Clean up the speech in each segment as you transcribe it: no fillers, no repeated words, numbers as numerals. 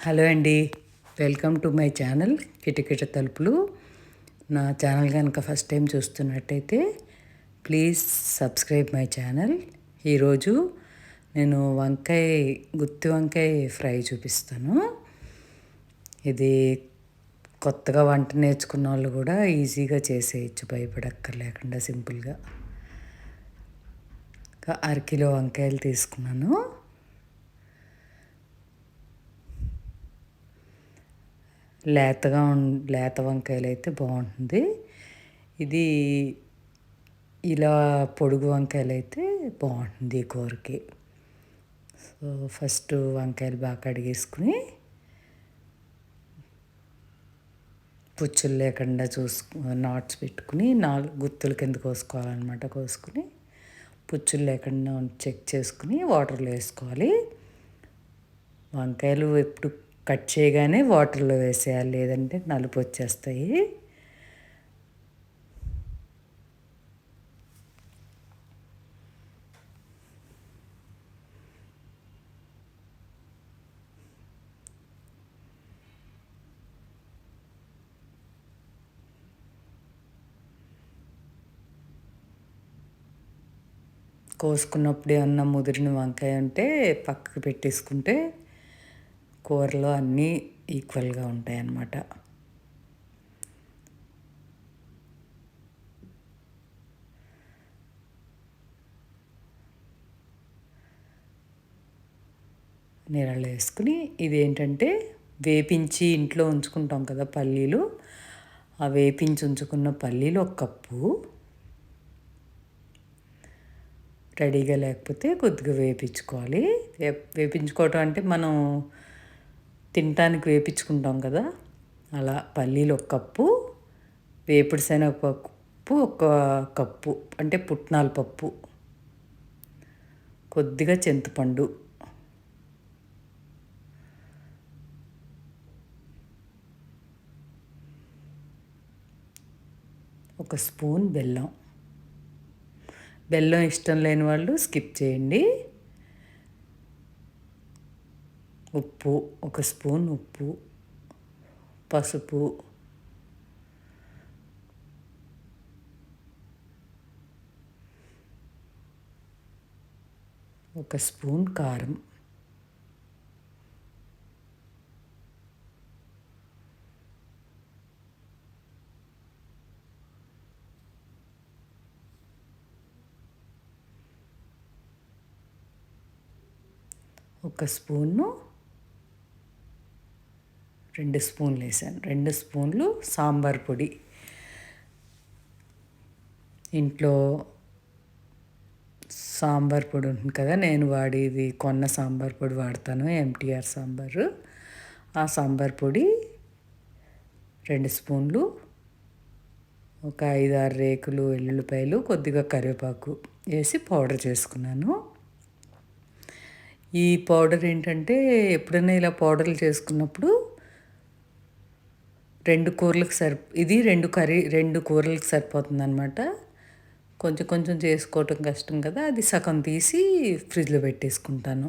Hello అండి, welcome to my channel కిటకిట తలుపులు. నా ఛానల్ కనుక ఫస్ట్ టైం చూస్తున్నట్టయితే ప్లీజ్ సబ్స్క్రైబ్ మై ఛానల్. ఈరోజు నేను గుత్తి వంకాయ ఫ్రై చూపిస్తాను. ఇది కొత్తగా వంట నేర్చుకున్న వాళ్ళు కూడా ఈజీగా చేసేయచ్చు, భయపడక్కర్లేకుండా సింపుల్గా. అరకిలో వంకాయలు తీసుకున్నాను. లేత వంకాయలు అయితే బాగుంటుంది. ఇది ఇలా పొడుగు వంకాయలు అయితే బాగుంటుంది ఈ కూరకి. సో ఫస్ట్ వంకాయలు బాగా కడిగేసుకుని పుచ్చులు లేకుండా నాట్స్ పెట్టుకుని 4 గుత్తుల కింద కోసుకోవాలన్నమాట. కోసుకుని పుచ్చులు లేకుండా చెక్ చేసుకుని వాటర్లో వేసుకోవాలి. వంకాయలు ఎప్పుడు కట్ చేయగానే వాటర్లో వేసేయాలి, లేదంటే నలుపు వచ్చేస్తాయి. కోసుకున్నప్పుడు ఏమన్నా ముదిరిన వంకాయ ఉంటే పక్కకు పెట్టేసుకుంటే కూరలో అన్నీ ఈక్వల్గా ఉంటాయి అన్నమాట. నీళ్ళలో వేసుకుని ఇదేంటంటే వేపించి ఇంట్లో ఉంచుకుంటాం కదా పల్లీలు, ఆ వేపించి ఉంచుకున్న పల్లీలు 1 కప్పు. రెడీగా లేకపోతే కొద్దిగా వేపించుకోవాలి. వేపించుకోవటం అంటే మనం తినటానికి వేపించుకుంటాం కదా, అలా పల్లీలు 1 కప్పు, వేపుడు శనగపప్పు 1 కప్పు అంటే పుట్నాల పప్పు, కొద్దిగా చింతపండు, ఒక స్పూన్ బెల్లం. బెల్లం ఇష్టం లేని వాళ్ళు స్కిప్ చేయండి. ఉప్పు 1 స్పూన్, ఉప్పు, పసుపు, ఒక స్పూన్ కారం, ఒక స్పూను, 2 స్పూన్లు వేసాను. 2 స్పూన్లు సాంబార్ పొడి. ఇంట్లో సాంబార్ పొడి ఉంటుంది కదా, నేను వాడేది కొన్న సాంబార్ పొడి వాడతాను, ఎంటీఆర్ సాంబారు. ఆ సాంబార్ పొడి 2 స్పూన్లు, ఒక 5-6 రేకులు వెల్లుల్లిపాయలు, కొద్దిగా కరివేపాకు వేసి పౌడర్ చేసుకున్నాను. ఈ పౌడర్ ఏంటంటే ఎప్పుడైనా ఇలా పౌడర్లు చేసుకున్నప్పుడు 2 కూరలకు ఇది 2 కూరలకు సరిపోతుంది అనమాట. కొంచెం కొంచెం చేసుకోవటం కష్టం కదా, అది సగం తీసి ఫ్రిడ్జ్లో పెట్టేసుకుంటాను.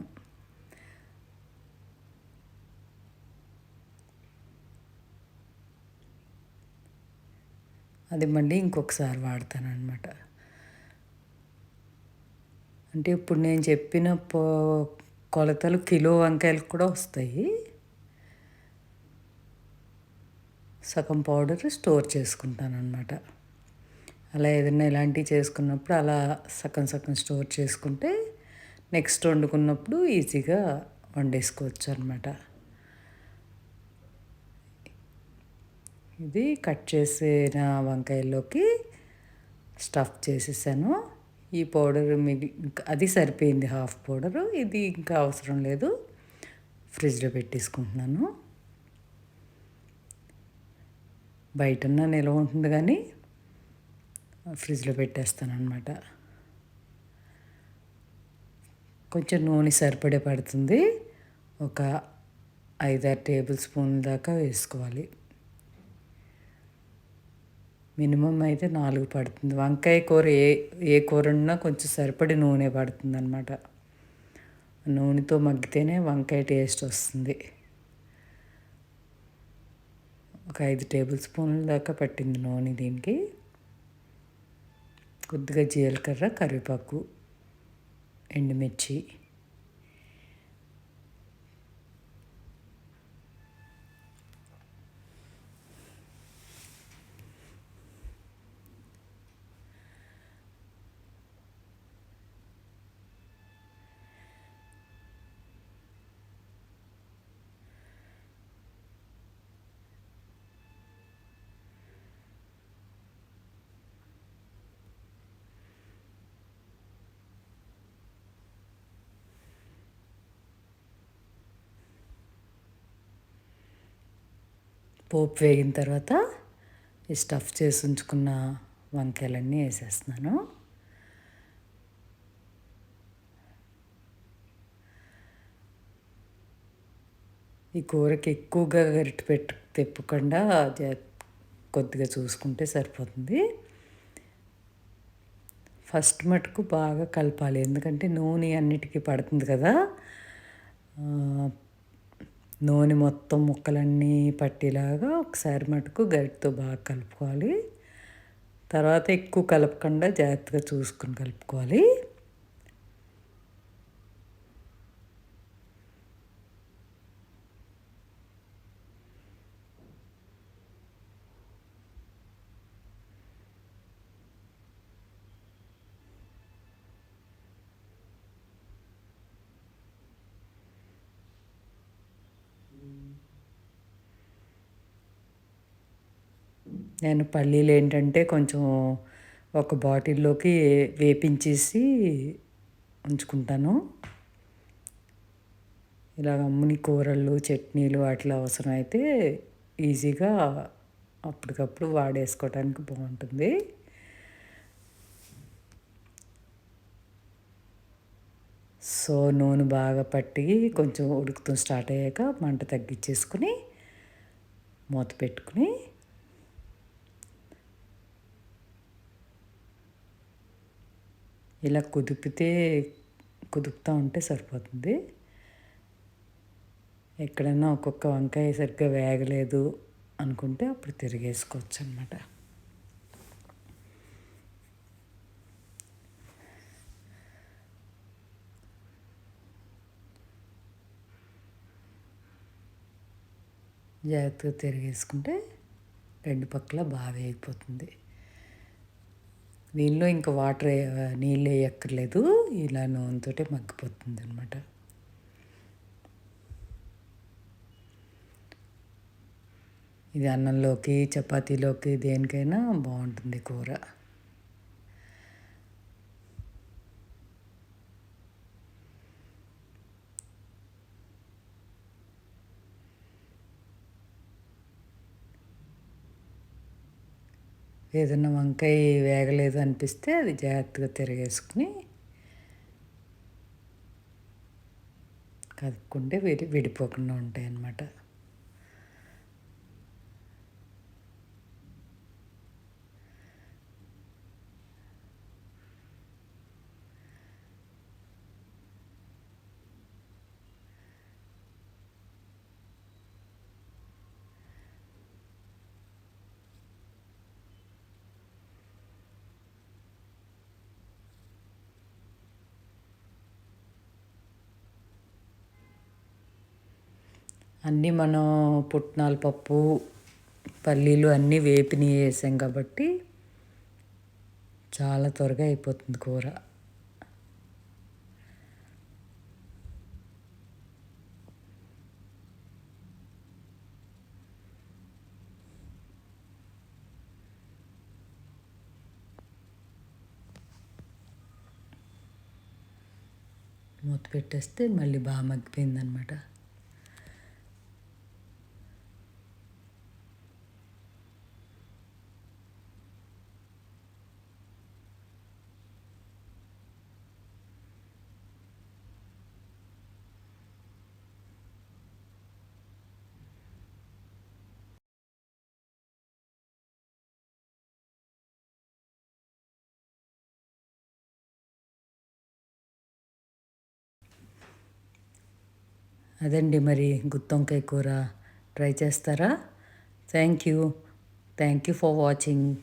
అది మళ్ళీ ఇంకొకసారి వాడతాను అనమాట. అంటే ఇప్పుడు నేను చెప్పిన కొలతలు కిలో వంకాయలకు కూడా వస్తాయి. సగం పౌడర్ స్టోర్ చేసుకుంటాను అనమాట. అలా ఏదైనా ఇలాంటివి చేసుకున్నప్పుడు అలా సగం సగం స్టోర్ చేసుకుంటే నెక్స్ట్ వండుకున్నప్పుడు ఈజీగా వండేసుకోవచ్చు అనమాట. ఇది కట్ చేసిన వంకాయల్లోకి స్టఫ్ చేసేసాను. ఈ పౌడర్ అది సరిపోయింది, హాఫ్ పౌడరు. ఇది ఇంకా అవసరం లేదు, ఫ్రిడ్జ్లో పెట్టేసుకుంటున్నాను. బయటన్నా నిల్వ ఉంటుంది కానీ ఫ్రిడ్జ్లో పెట్టేస్తాను అనమాట. కొంచెం నూనె సరిపడే పడుతుంది, ఒక 5-6 టేబుల్ స్పూన్ల దాకా వేసుకోవాలి. మినిమం అయితే 4 పడుతుంది. వంకాయ కూర ఏ కూర ఉన్నా కొంచెం సరిపడి నూనె పడుతుంది అనమాట. నూనెతో మగ్గితేనే వంకాయ టేస్ట్ వస్తుంది. ఒక 5 టేబుల్ స్పూన్ల దాకా పట్టింది నూనె దీనికి. కొద్దిగా జీలకర్ర, కరివేపాకు, ఎండుమిర్చి, పోపు వేగిన తర్వాత ఈ స్టఫ్ చేసి ఉంచుకున్న వంకాయలన్నీ వేసేస్తున్నాను. ఈ కూరకి ఎక్కువగా గరిటె తిప్పకుండా కొద్దిగా చూసుకుంటే సరిపోతుంది. ఫస్ట్ మటుకు బాగా కలపాలి, ఎందుకంటే నూనె అన్నిటికీ పడుతుంది కదా. నూనె మొత్తం ముక్కలన్నీ పట్టేలాగా ఒకసారి మటుకు గరిటెతో బాగా కలుపుకోవాలి. తర్వాత ఎక్కువ కలపకుండా జాగ్రత్తగా చూసుకుని కలుపుకోవాలి. నేను పల్లీలు ఏంటంటే కొంచెం ఒక బాటిల్లోకి వేపించేసి ఉంచుకుంటాను. ఇలాగ అమ్ముని కూరలు, చట్నీలు వాటిలో అవసరమైతే ఈజీగా అప్పటికప్పుడు వాడేసుకోవడానికి బాగుంటుంది. సో నూనె బాగా పట్టి కొంచెం ఉడుకుతూ స్టార్ట్ అయ్యాక మంట తగ్గించేసుకుని మూత పెట్టుకుని ఇలా కుదుపుతూ ఉంటే సరిపోతుంది. ఎక్కడైనా ఒక్కొక్క వంకాయ సరిగ్గా వేగలేదు అనుకుంటే అప్పుడు తిరిగేసుకోవచ్చు అన్నమాట. జాగ్రత్తగా తిరిగేసుకుంటే రెండు పక్కల బాగా వేగిపోతుంది. దీనిలో ఇంకా నీళ్ళు వేయక్కర్లేదు, ఇలా నూనెతోటే మగ్గిపోతుంది అనమాట. ఇది అన్నంలోకి, చపాతీలోకి, దేనికైనా బాగుంటుంది కూర. ఏదైనా వంకాయ వేగలేదు అనిపిస్తే అది జాగ్రత్తగా తిరిగేసుకుని కదుపుకుంటే విడిపోకుండా ఉంటాయి అన్నమాట. అన్నీ మనం పుట్నాల పప్పు, పల్లీలు అన్నీ వేపిని వేసాం కాబట్టి చాలా త్వరగా అయిపోతుంది కూర. మూత పెట్టేస్తే మళ్ళీ బాగా మగ్గిపోయిందనమాట. అదండి మరి గుత్తొంకాయ కూర ట్రై చేస్తారా? Thank you. Thank you for watching.